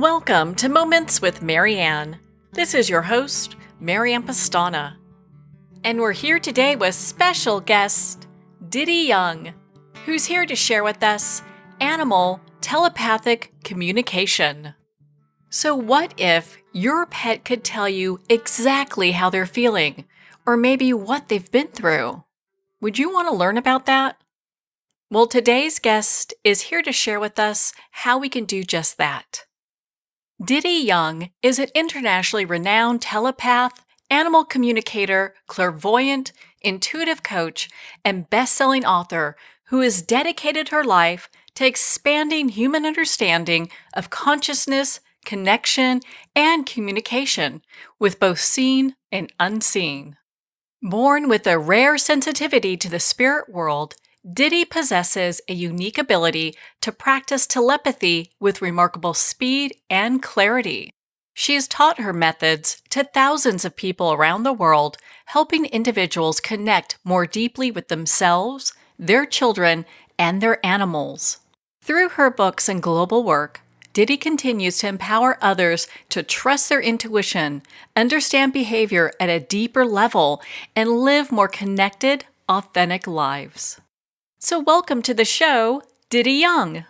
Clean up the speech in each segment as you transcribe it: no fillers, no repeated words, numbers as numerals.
Welcome to Moments with Marianne. This is your host, Marianne Pastana. And we're here today with special guest, Ditte Young, who's here to share with us animal telepathic communication. So what if your pet could tell you exactly how they're feeling, or maybe what they've been through? Would you want to learn about that? Well, today's guest is here to share with us how we can do just that. Ditte Young is an internationally renowned telepath, animal communicator, clairvoyant, intuitive coach, and best-selling author who has dedicated her life to expanding human understanding of consciousness, connection, and communication with both seen and unseen. Born with a rare sensitivity to the spirit world, Ditte possesses a unique ability to practice telepathy with remarkable speed and clarity. She has taught her methods to thousands of people around the world, helping individuals connect more deeply with themselves, their children, and their animals. Through her books and global work, Ditte continues to empower others to trust their intuition, understand behavior at a deeper level, and live more connected, authentic lives. So welcome to the show, Ditte Young.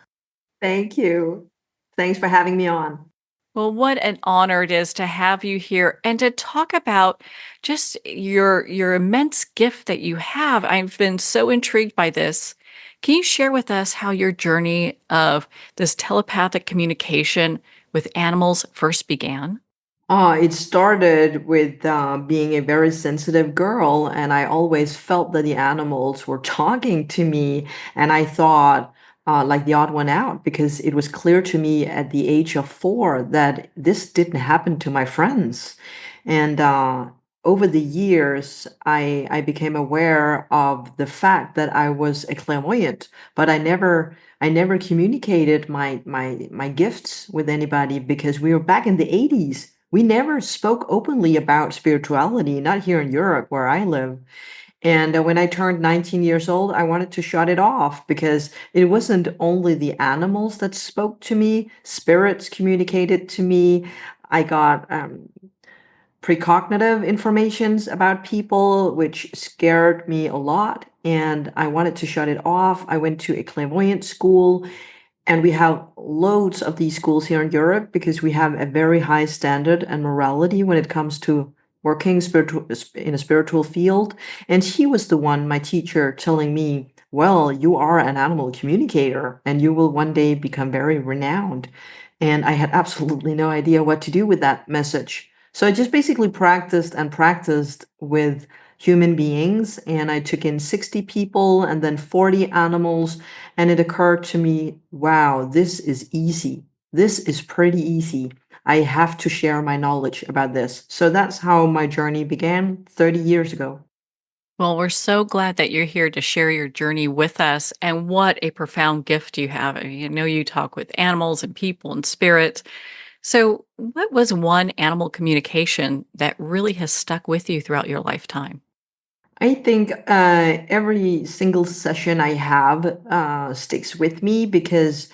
Thank you. Thanks for having me on. Well, what an honor it is to have you here and to talk about just your immense gift that you have. I've been so intrigued by this. Can you share with us how your journey of this telepathic communication with animals first began? It started with being a very sensitive girl, and I always felt that the animals were talking to me, and I thought, like the odd one out, because it was clear to me at the age of 4 that this didn't happen to my friends. And over the years, I became aware of the fact that I was a clairvoyant, but I never communicated my gifts with anybody because we were back in the 80s. We never spoke openly about spirituality, not here in Europe where I live. And when I turned 19 years old, I wanted to shut it off because it wasn't only the animals that spoke to me, spirits communicated to me. I got precognitive informations about people, which scared me a lot. And I wanted to shut it off. I went to a clairvoyant school, and we have loads of these schools here in Europe because we have a very high standard and morality when it comes to working in a spiritual field. And he was the one, my teacher, telling me, well, you are an animal communicator and you will one day become very renowned. And I had absolutely no idea what to do with that message. So I just basically practiced and practiced with human beings, and I took in 60 people and then 40 animals, and it occurred to me, wow, this is easy. This is pretty easy. I have to share my knowledge about this. So that's how my journey began 30 years ago. Well, we're so glad that you're here to share your journey with us and what a profound gift you have. I mean, I know you talk with animals and people and spirits. So, what was one animal communication that really has stuck with you throughout your lifetime? I think every single session I have sticks with me because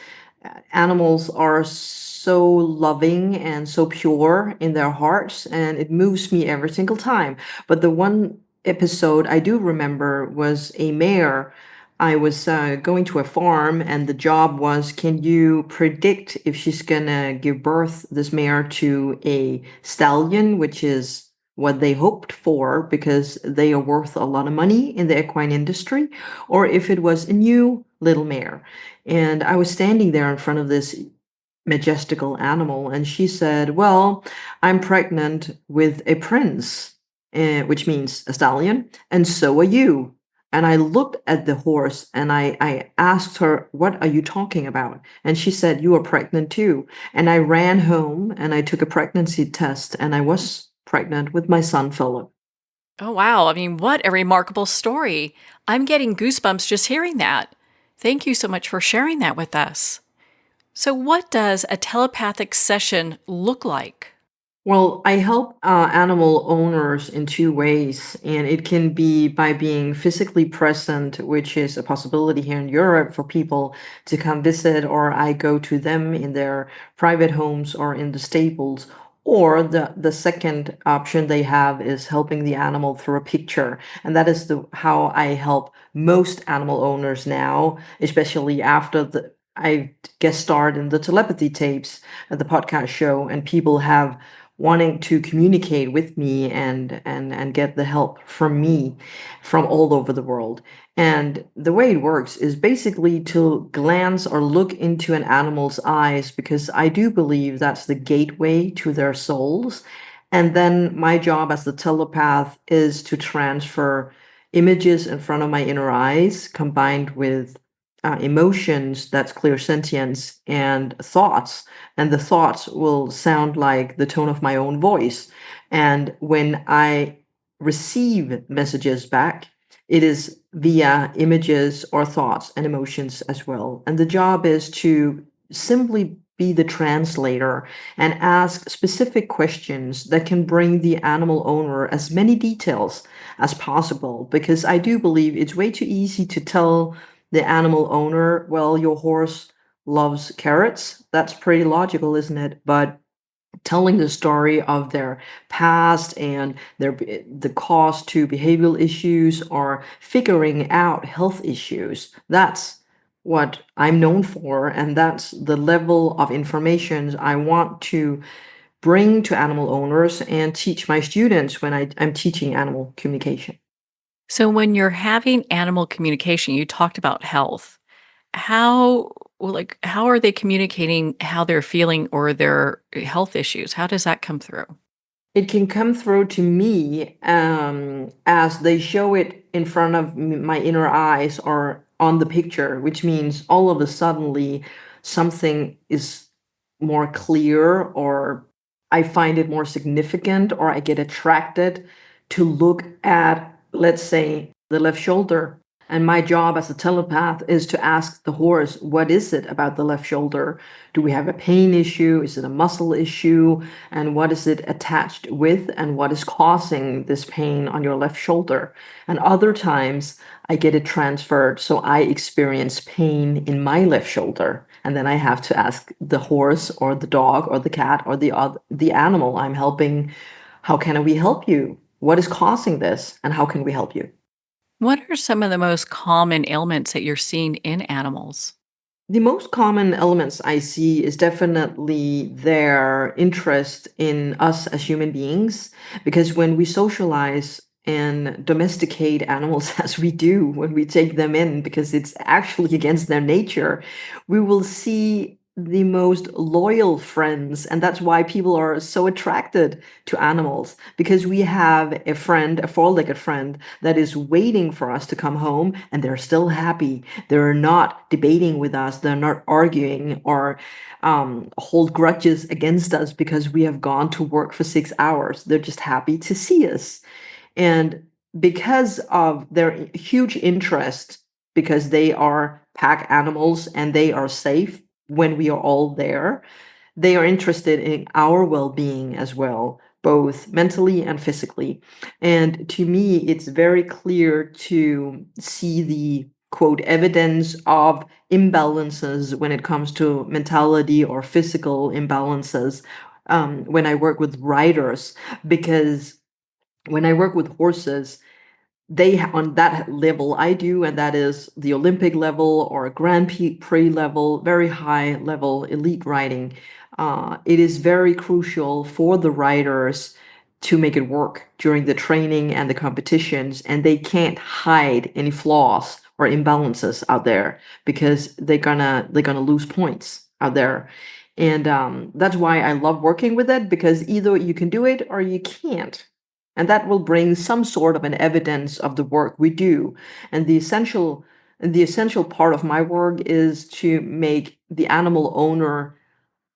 animals are so loving and so pure in their hearts, and it moves me every single time. But the one episode I do remember was a mare. I was going to a farm, and the job was, can you predict if she's gonna give birth, this mare, to a stallion, which is what they hoped for because they are worth a lot of money in the equine industry, or if it was a new little mare. And I was standing there in front of this majestical animal, and she said, well, I'm pregnant with a prince, which means a stallion, and so are you. And I looked at the horse and I asked her, what are you talking about? And she said, you are pregnant too. And I ran home and I took a pregnancy test, and I was pregnant with my son, Philip. Oh, wow. I mean, what a remarkable story. I'm getting goosebumps just hearing that. Thank you so much for sharing that with us. So, what does a telepathic session look like? Well, I help animal owners in two ways, and it can be by being physically present, which is a possibility here in Europe for people to come visit, or I go to them in their private homes or in the stables. Or the second option they have is helping the animal through a picture, and that is the how I help most animal owners now, especially after the I guest starred in the telepathy tapes at the podcast show, and people have wanting to communicate with me and get the help from me from all over the world. And the way it works is basically to glance or look into an animal's eyes, because I do believe that's the gateway to their souls. And then my job as the telepath is to transfer images in front of my inner eyes combined with emotions, that's clear sentience, and thoughts, and the thoughts will sound like the tone of my own voice. And when I receive messages back, it is via images or thoughts and emotions as well. And the job is to simply be the translator and ask specific questions that can bring the animal owner as many details as possible. Because I do believe it's way too easy to tell the animal owner, well, your horse loves carrots. That's pretty logical, isn't it? But telling the story of their past and the cause to behavioral issues or figuring out health issues, that's what I'm known for, and that's the level of information I want to bring to animal owners and teach my students when I'm teaching animal communication. So, when you're having animal communication, you talked about health. How how are they communicating how they're feeling or their health issues? How does that come through? It can come through to me as they show it in front of my inner eyes or on the picture, which means all of a suddenly something is more clear, or I find it more significant, or I get attracted to look at, let's say, the left shoulder. And my job as a telepath is to ask the horse, what is it about the left shoulder? Do we have a pain issue? Is it a muscle issue? And what is it attached with? And what is causing this pain on your left shoulder? And other times I get it transferred. So I experience pain in my left shoulder. And then I have to ask the horse or the dog or the cat or the animal I'm helping, how can we help you? What is causing this? And how can we help you? What are some of the most common ailments that you're seeing in animals? The most common elements I see is definitely their interest in us as human beings, because when we socialize and domesticate animals as we do, when we take them in, because it's actually against their nature, we will see the most loyal friends. And that's why people are so attracted to animals, because we have a friend, a four-legged friend, that is waiting for us to come home, and they're still happy. They're not debating with us. They're not arguing or hold grudges against us because we have gone to work for 6 hours. They're just happy to see us. And because of their huge interest, because they are pack animals and they are safe when we are all there, they are interested in our well-being as well, both mentally and physically. And to me, it's very clear to see the quote evidence of imbalances when it comes to mentality or physical imbalances when I work with riders, because when I work with horses, on that level I do, and that is the Olympic level or Grand Prix level, very high level elite riding. It is very crucial for the riders to make it work during the training and the competitions, and they can't hide any flaws or imbalances out there, because they're gonna lose points out there. And that's why I love working with it, because either you can do it or you can't, and that will bring some sort of an evidence of the work we do. And the essential part of my work is to make the animal owner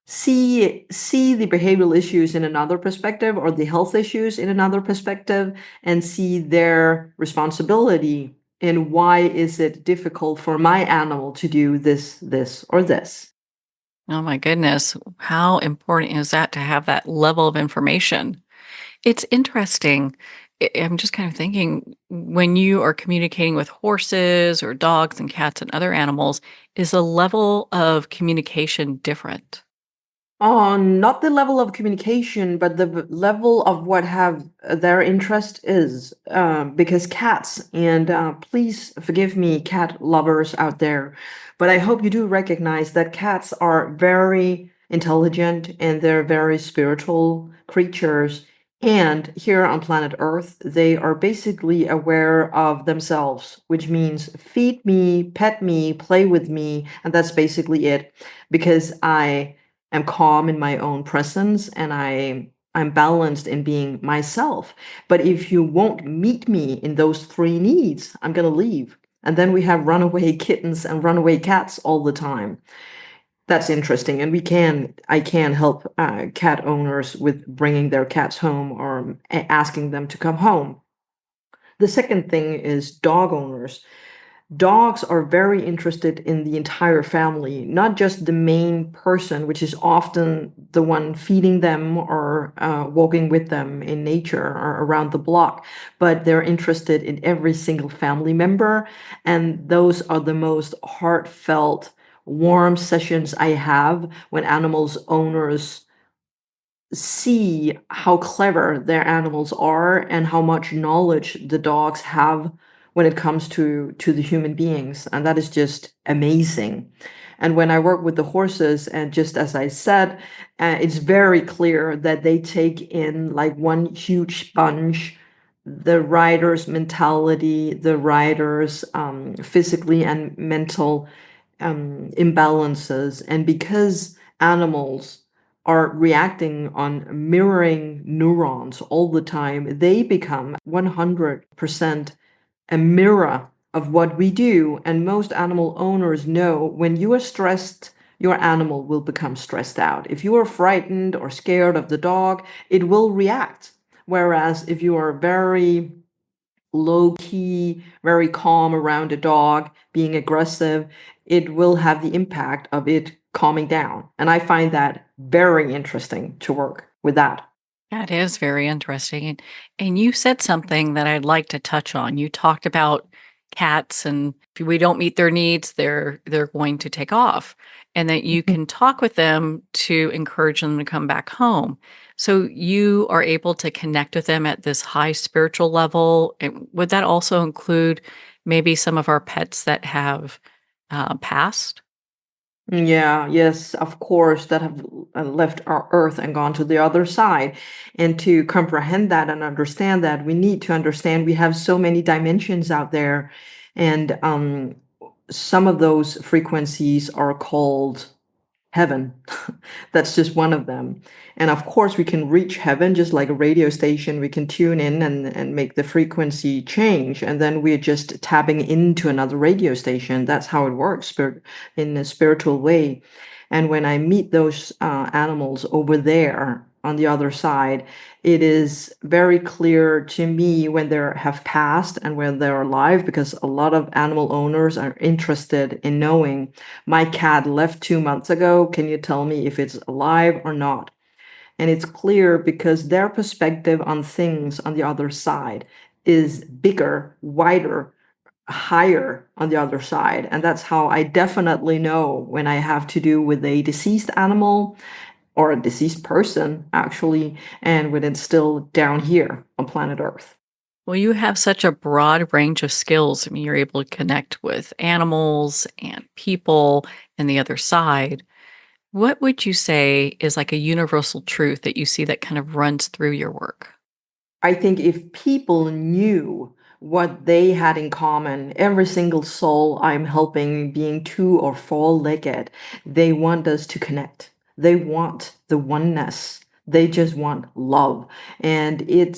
see the behavioral issues in another perspective, or the health issues in another perspective, and see their responsibility and why is it difficult for my animal to do this or this. Oh my goodness. How important is that to have that level of information? It's interesting. I'm just kind of thinking when you are communicating with horses or dogs and cats and other animals, is the level of communication different? Not the level of communication, but the level of what have their interest is. Because cats, and please forgive me, cat lovers out there, but I hope you do recognize that cats are very intelligent and they're very spiritual creatures. And here on planet Earth, they are basically aware of themselves, which means feed me, pet me, play with me, and that's basically it. Because I am calm in my own presence and I'm balanced in being myself. But if you won't meet me in those three needs, I'm going to leave. And then we have runaway kittens and runaway cats all the time. That's interesting. And I can help cat owners with bringing their cats home or asking them to come home. The second thing is dog owners. Dogs are very interested in the entire family, not just the main person, which is often the one feeding them or walking with them in nature or around the block, but they're interested in every single family member. And those are the most heartfelt, warm sessions I have when animals owners see how clever their animals are and how much knowledge the dogs have when it comes to the human beings, and that is just amazing. And when I work with the horses, and just as I said, it's very clear that they take in like one huge sponge the rider's mentality, the rider's physically and mental imbalances. And because animals are reacting on mirroring neurons all the time, they become 100% a mirror of what we do. And most animal owners know when you are stressed, your animal will become stressed out. If you are frightened or scared of the dog, it will react. Whereas if you are very low key, very calm around a dog, being aggressive, it will have the impact of it calming down. And I find that very interesting to work with that. That is very interesting. And you said something that I'd like to touch on. You talked about cats and if we don't meet their needs, they're going to take off. And that you Mhm. can talk with them to encourage them to come back home. So you are able to connect with them at this high spiritual level. And would that also include maybe some of our pets that have passed? Yeah, yes, of course, that have left our earth and gone to the other side. And to comprehend that and understand that, we need to understand we have so many dimensions out there. And some of those frequencies are called heaven. That's just one of them. And of course, we can reach heaven just like a radio station. We can tune in and make the frequency change. And then we're just tapping into another radio station. That's how it works in a spiritual way. And when I meet those animals over there on the other side, it is very clear to me when they have passed and when they're alive, because a lot of animal owners are interested in knowing my cat left 2 months ago. Can you tell me if it's alive or not? And it's clear because their perspective on things on the other side is bigger, wider, higher on the other side. And that's how I definitely know when I have to do with a deceased animal or a deceased person, actually, and when it's still down here on planet Earth. Well, you have such a broad range of skills. I mean, you're able to connect with animals and people and the other side. What would you say is like a universal truth that you see that kind of runs through your work? I think if people knew what they had in common, every single soul I'm helping being two or four-legged, they want us to connect. They want the oneness. They just want love. And it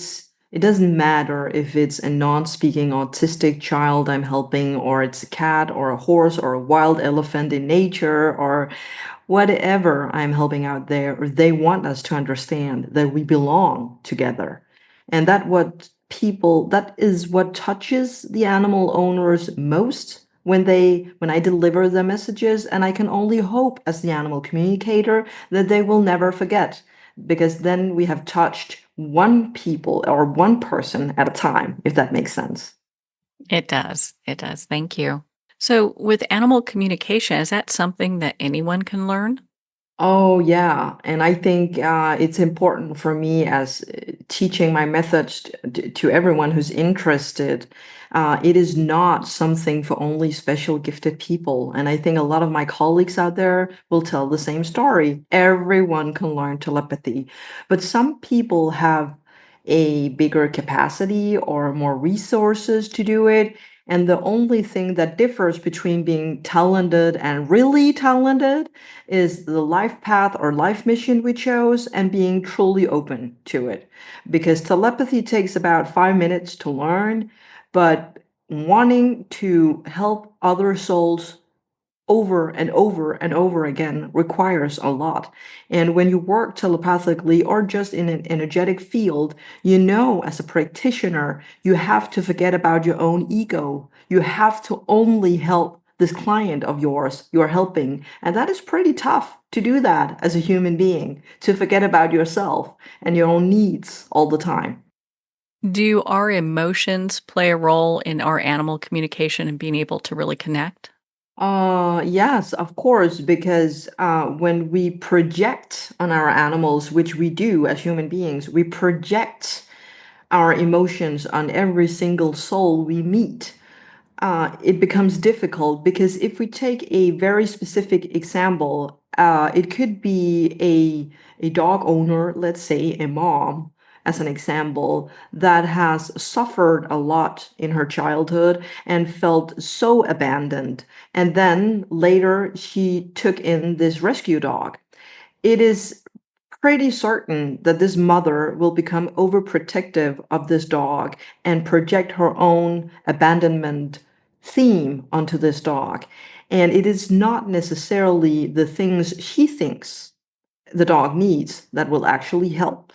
doesn't matter if it's a non-speaking autistic child I'm helping, or it's a cat or a horse or a wild elephant in nature or whatever I'm helping out there. They want us to understand that we belong together. And that is what touches the animal owners most, when I deliver the messages, and I can only hope as the animal communicator that they will never forget, because then we have touched one people or one person at a time, if that makes sense. It does. It does. Thank you. So, with animal communication, is that something that anyone can learn? Oh, yeah. And I think it's important for me as teaching my methods to everyone who's interested. It is not something for only special gifted people. And I think a lot of my colleagues out there will tell the same story. Everyone can learn telepathy, but some people have a bigger capacity or more resources to do it. And the only thing that differs between being talented and really talented is the life path or life mission we chose and being truly open to it. Because telepathy takes about 5 minutes to learn, but wanting to help other souls over and over and over again requires a lot. And when you work telepathically or just in an energetic field, you know, as a practitioner, you have to forget about your own ego. You have to only help this client of yours you're helping. And that is pretty tough to do that as a human being, to forget about yourself and your own needs all the time. Do our emotions play a role in our animal communication and being able to really connect? Yes, of course, because when we project on our animals, which we do as human beings, we project our emotions on every single soul we meet. It becomes difficult because if we take a very specific example, it could be a dog owner, let's say a mom, as an example, that has suffered a lot in her childhood and felt so abandoned. And then later she took in this rescue dog. It is pretty certain that this mother will become overprotective of this dog and project her own abandonment theme onto this dog. And it is not necessarily the things she thinks the dog needs that will actually help.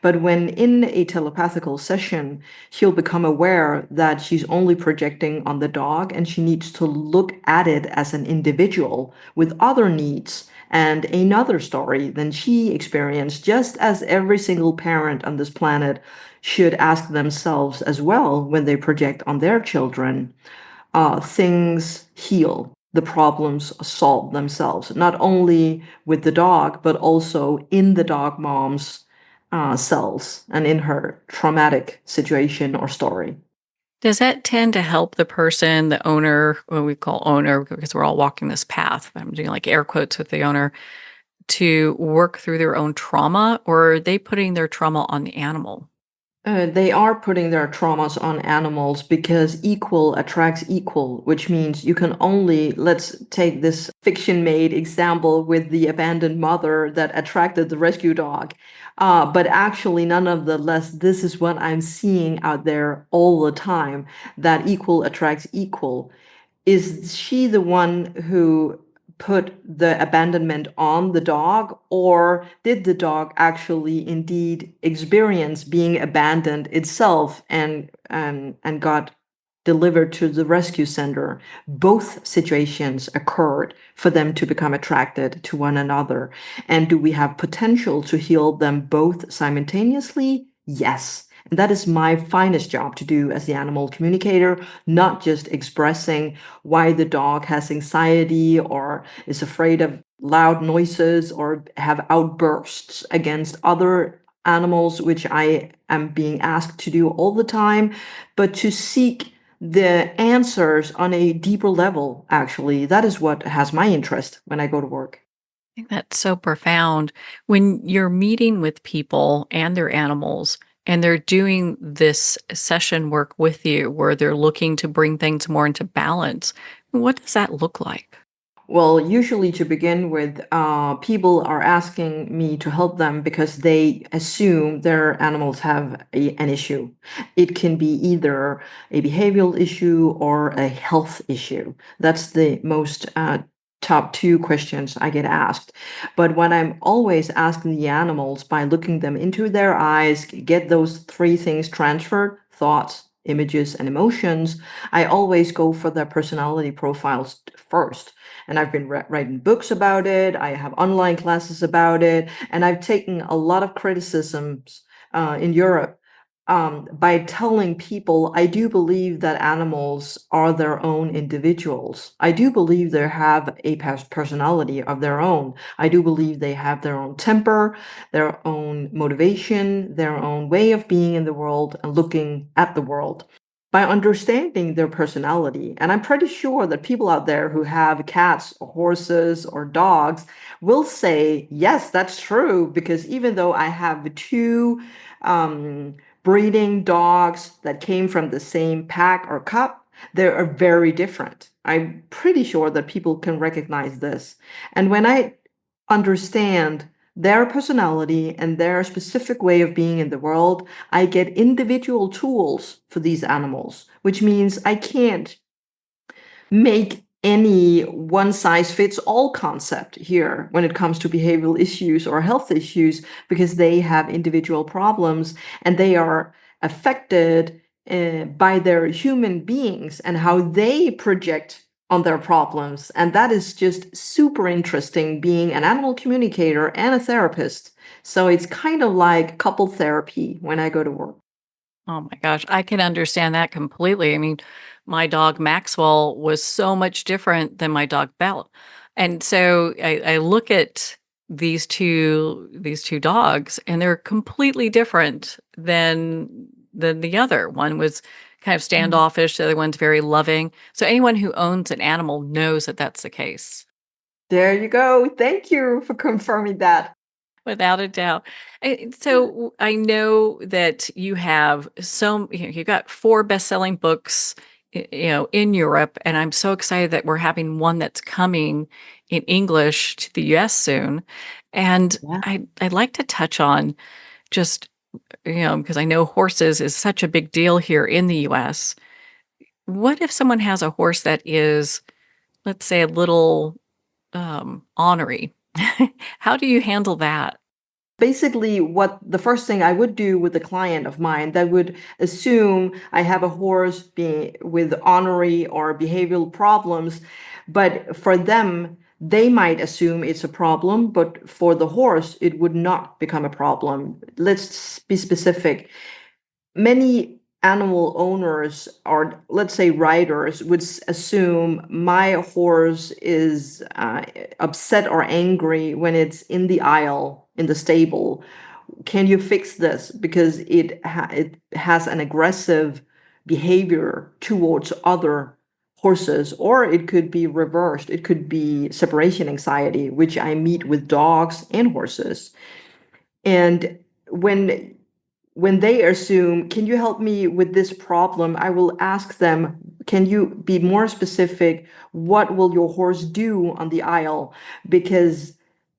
But when in a telepathical session, she'll become aware that she's only projecting on the dog and she needs to look at it as an individual with other needs and another story than she experienced, just as every single parent on this planet should ask themselves as well when they project on their children. Things heal, the problems solve themselves, not only with the dog, but also in the dog mom's cells and in her traumatic situation or story. Does that tend to help the person, the owner, what we call owner, because we're all walking this path? I'm doing like air quotes with the owner to work through their own trauma, or are they putting their trauma on the animal? They are putting their traumas on animals because equal attracts equal, which means you can only, let's take this fiction made example with the abandoned mother that attracted the rescue dog. But actually, none of the less, this is what I'm seeing out there all the time, that equal attracts equal. Is she the one who put the abandonment on the dog, or did the dog actually indeed experience being abandoned itself and got delivered to the rescue center? Both situations occurred for them to become attracted to one another. And do we have potential to heal them both simultaneously? Yes. And that is my finest job to do as the animal communicator, not just expressing why the dog has anxiety or is afraid of loud noises or have outbursts against other animals, which I am being asked to do all the time, but to seek the answers on a deeper level, actually. That is what has my interest when I go to work. I think that's so profound. When you're meeting with people and their animals, and they're doing this session work with you where they're looking to bring things more into balance, what does that look like? Well, usually to begin with, people are asking me to help them because they assume their animals have an issue. It can be either a behavioral issue or a health issue. That's the most top two questions I get asked. But what I'm always asking the animals by looking them into their eyes, get those three things transferred: thoughts, images and emotions, I always go for their personality profiles first. And I've been writing books about it. I have online classes about it. And I've taken a lot of criticisms in Europe by telling people, I do believe that animals are their own individuals. I do believe they have a personality of their own. I do believe they have their own temper, their own motivation, their own way of being in the world and looking at the world. By understanding their personality, and I'm pretty sure that people out there who have cats or horses or dogs will say, yes, that's true, because even though I have two breeding dogs that came from the same pack or cup, they are very different. I'm pretty sure that people can recognize this. And when I understand their personality and their specific way of being in the world, I get individual tools for these animals, which means I can't make any one size fits all concept here when it comes to behavioral issues or health issues, because they have individual problems and they are affected by their human beings and how they project on their problems. And that is just super interesting, being an animal communicator and a therapist. So it's kind of like couple therapy when I go to work. Oh my gosh, I can understand that completely. I mean, my dog Maxwell was so much different than my dog Belle. And so I look at these two dogs and they're completely different than the other. One was kind of standoffish, the other one's very loving. So anyone who owns an animal knows that that's the case. There you go. Thank you for confirming that. Without a doubt. So I know that you have you've got 4 best-selling books, in Europe, and I'm so excited that we're having one that's coming in English to the US soon. And Yeah. I'd like to touch on just, because I know horses is such a big deal here in the US. What if someone has a horse that is, let's say, a little, ornery? How do you handle that? Basically, what the first thing I would do with a client of mine that would assume I have a horse being with ornery or behavioral problems, but for them, they might assume it's a problem, but for the horse, it would not become a problem. Let's be specific. Many animal owners, or let's say riders, would assume my horse is upset or angry when it's in the aisle in the stable. Can you fix this? Because it has an aggressive behavior towards other horses, or it could be reversed. It could be separation anxiety, which I meet with dogs and horses. And when they assume, can you help me with this problem? I will ask them, can you be more specific? What will your horse do on the aisle? Because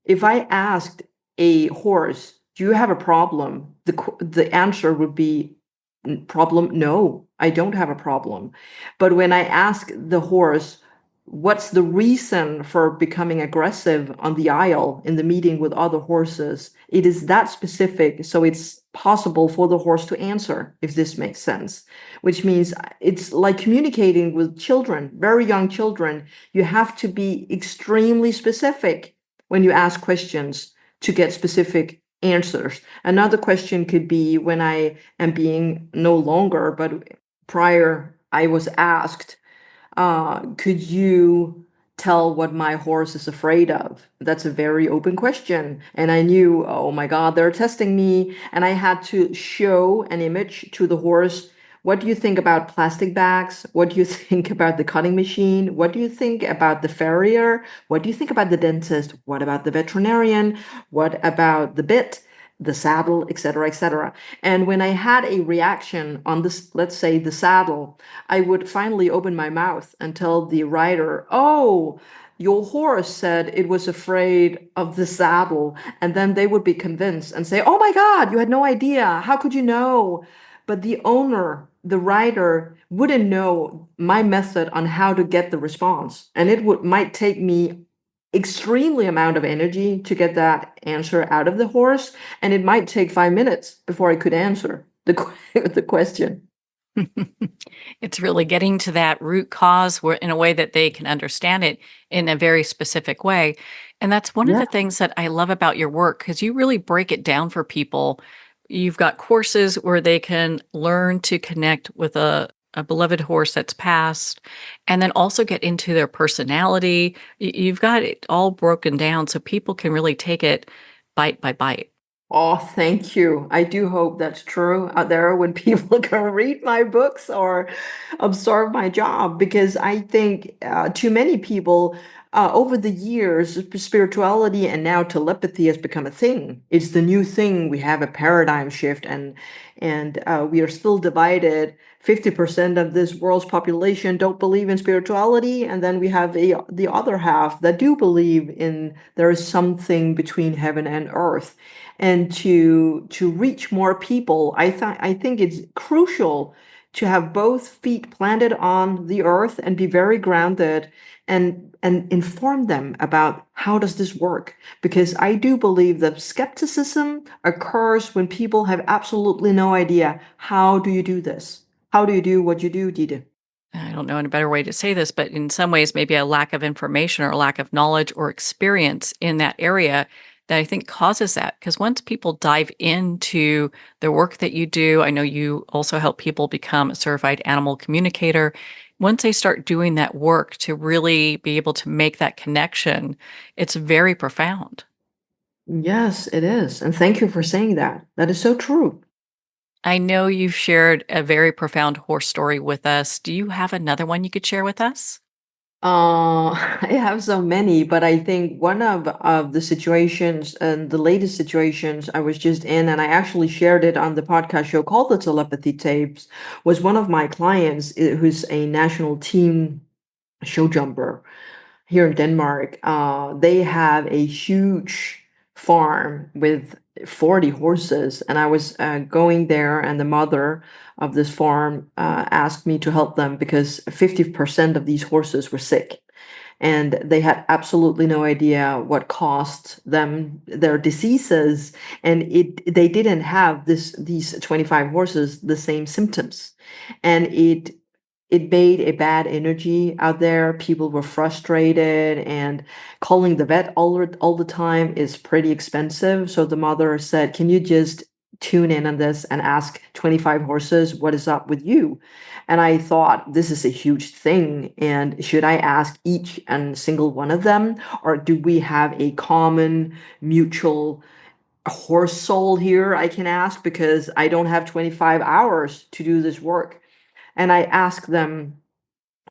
if I asked a horse, do you have a problem? The answer would be problem, no, I don't have a problem. But when I ask the horse, what's the reason for becoming aggressive on the aisle in the meeting with other horses? It is that specific, so it's possible for the horse to answer, if this makes sense. Which means it's like communicating with children, very young children. You have to be extremely specific when you ask questions to get specific answers. Another question could be when I am being no longer, but prior I was asked, could you tell what my horse is afraid of? That's a very open question. And I knew, oh my God, they're testing me. And I had to show an image to the horse. What do you think about plastic bags? What do you think about the cutting machine? What do you think about the farrier? What do you think about the dentist? What about the veterinarian? What about the bit, the saddle, etc., etc.? And when I had a reaction on this, let's say the saddle, I would finally open my mouth and tell the rider, oh, your horse said it was afraid of the saddle. And then they would be convinced and say, oh my God, you had no idea. How could you know? But the owner, the rider, wouldn't know my method on how to get the response. And it might take me extremely amount of energy to get that answer out of the horse. And it might take 5 minutes before I could answer the question. It's really getting to that root cause where in a way that they can understand it in a very specific way. And that's one of Yeah. the things that I love about your work because you really break it down for people. You've got courses where they can learn to connect with a beloved horse that's passed and then also get into their personality. You've got it all broken down so people can really take it bite by bite. Oh, thank you. I do hope that's true out there when people can read my books or absorb my job, because I think too many people over the years, spirituality and now telepathy has become a thing. It's the new thing. We have a paradigm shift, and we are still divided. 50% of this world's population don't believe in spirituality, and then we have the other half that do believe in there is something between heaven and earth. And to reach more people, I think it's crucial to have both feet planted on the earth and be very grounded, and inform them about how does this work, because I do believe that skepticism occurs when people have absolutely no idea. How do you do this? How do you do what you do, Dita? I don't know a better way to say this, but in some ways, maybe a lack of information or a lack of knowledge or experience in that area that I think causes that. Because once people dive into the work that you do, I know you also help people become a certified animal communicator. Once they start doing that work to really be able to make that connection, it's very profound. Yes, it is. And thank you for saying that. That is so true. I know you've shared a very profound horse story with us. Do you have another one you could share with us? I have so many, but I think one of the situations and the latest situations I was just in, and I actually shared it on the podcast show called the Telepathy Tapes, was one of my clients who's a national team show jumper here in Denmark. They have a huge farm with 40 horses, and I was going there, and the mother of this farm asked me to help them because 50% of these horses were sick, and they had absolutely no idea what caused them their diseases, and they didn't have these 25 horses the same symptoms, and it made a bad energy out there. People were frustrated, and calling the vet all the time is pretty expensive. So the mother said, "Can you just tune in on this and ask 25 horses what is up with you?" And I thought, this is a huge thing. And should I ask each and single one of them? Or do we have a common mutual horse soul here I can ask? Because I don't have 25 hours to do this work. And I asked them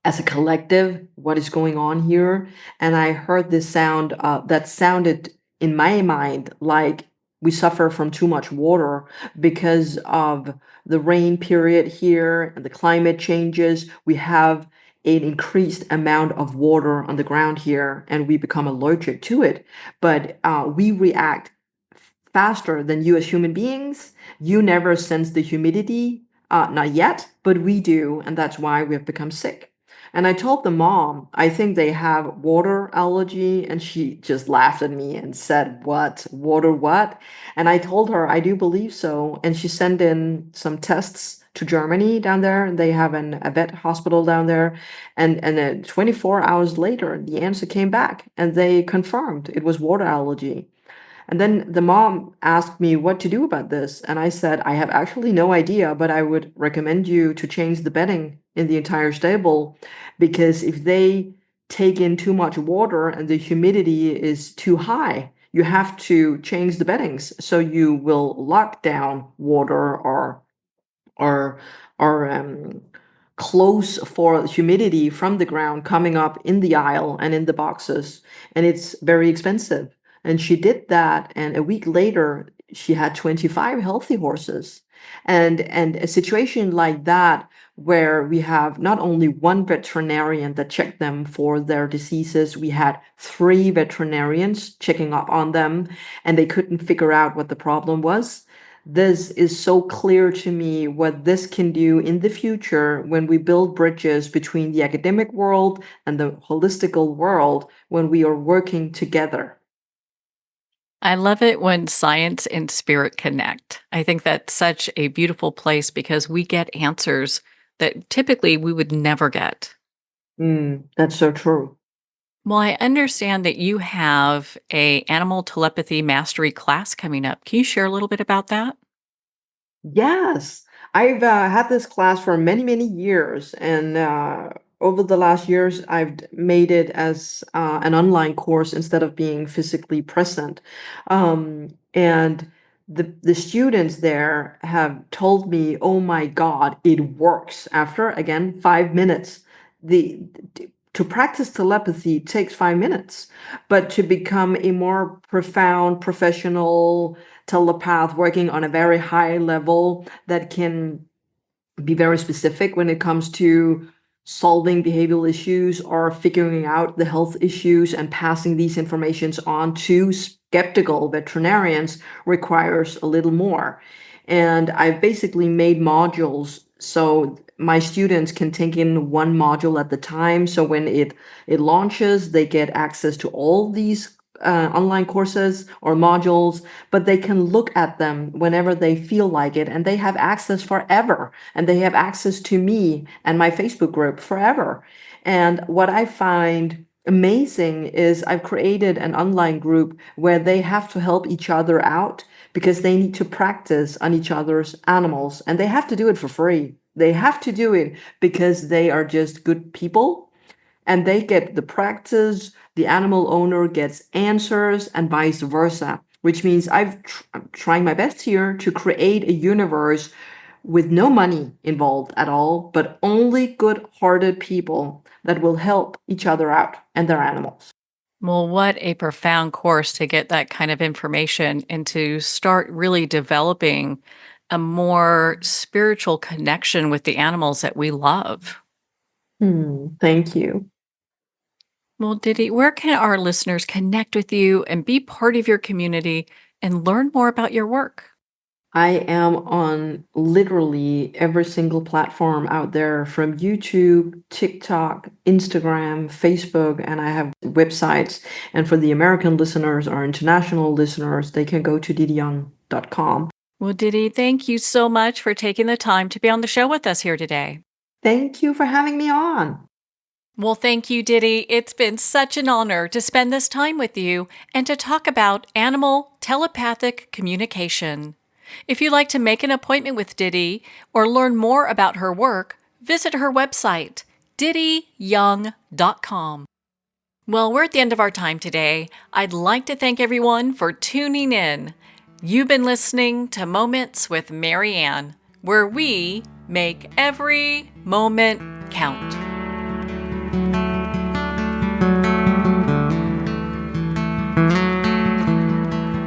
as a collective what is going on here, and I heard this sound that sounded in my mind like we suffer from too much water because of the rain period here and the climate changes. We have an increased amount of water on the ground here, and we become allergic to it, but we react faster than you as human beings. You never sense the humidity, not yet, but we do, and that's why we have become sick. And I told the mom, I think they have water allergy, and she just laughed at me and said, "What? Water what?" And I told her, I do believe so. And she sent in some tests to Germany down there. They have a vet hospital down there. And then 24 hours later, the answer came back, and they confirmed it was water allergy. And then the mom asked me what to do about this. And I said, I have actually no idea, but I would recommend you to change the bedding in the entire stable, because if they take in too much water and the humidity is too high, you have to change the beddings. So you will lock down water, or or close for humidity from the ground coming up in the aisle and in the boxes, and it's very expensive. And she did that, and a week later she had 25 healthy horses. And a situation like that, where we have not only one veterinarian that checked them for their diseases, we had three veterinarians checking up on them, and they couldn't figure out what the problem was. This is so clear to me what this can do in the future when we build bridges between the academic world and the holistical world, when we are working together. I love it when science and spirit connect. I think that's such a beautiful place because we get answers that typically we would never get. That's so true. Well, I understand that you have a animal telepathy mastery class coming up. Can you share a little bit about that? Yes, I've had this class for many, many years, and over the last years, made it as an online course instead of being physically present. And the students there have told me, "Oh my God, it works!" After again 5 minutes, the to practice telepathy takes 5 minutes, but to become a more profound professional telepath working on a very high level that can be very specific when it comes to solving behavioral issues or figuring out the health issues and passing these informations on to skeptical veterinarians requires a little more. And I've basically made modules so my students can take in one module at the time. So when it launches, they get access to all these online courses or modules, but they can look at them whenever they feel like it, and they have access forever, and they have access to me and my Facebook group forever. And what I find amazing is I've created an online group where they have to help each other out because they need to practice on each other's animals, and they have to do it for free. They have to do it because they are just good people and they get the practice, the animal owner gets answers, and vice versa. Which means I'm trying my best here to create a universe with no money involved at all, but only good-hearted people that will help each other out and their animals. Well, what a profound course to get that kind of information and to start really developing a more spiritual connection with the animals that we love. Thank you. Well, Diddy, where can our listeners connect with you and be part of your community and learn more about your work? I am on literally every single platform out there from YouTube, TikTok, Instagram, Facebook, and I have websites. And for the American listeners or international listeners, they can go to ditteyoung.com. Well, Diddy, thank you so much for taking the time to be on the show with us here today. Thank you for having me on. Well, thank you, Diddy. It's been such an honor to spend this time with you and to talk about animal telepathic communication. If you'd like to make an appointment with Diddy or learn more about her work, visit her website, ditteyoung.com. Well, we're at the end of our time today. I'd like to thank everyone for tuning in. You've been listening to Moments with Marianne, where we make every moment count.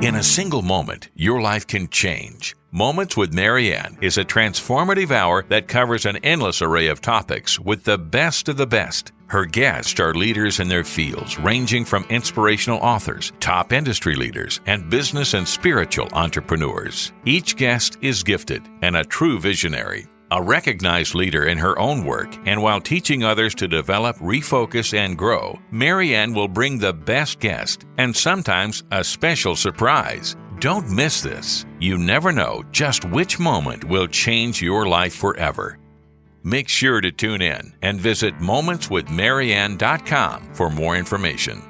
In a single moment, your life can change. Moments with Marianne is a transformative hour that covers an endless array of topics with the best of the best. Her guests are leaders in their fields, ranging from inspirational authors, top industry leaders, and business and spiritual entrepreneurs. Each guest is gifted and a true visionary. A recognized leader in her own work, and while teaching others to develop, refocus, and grow, Marianne will bring the best guest and sometimes a special surprise. Don't miss this. You never know just which moment will change your life forever. Make sure to tune in and visit momentswithmarianne.com for more information.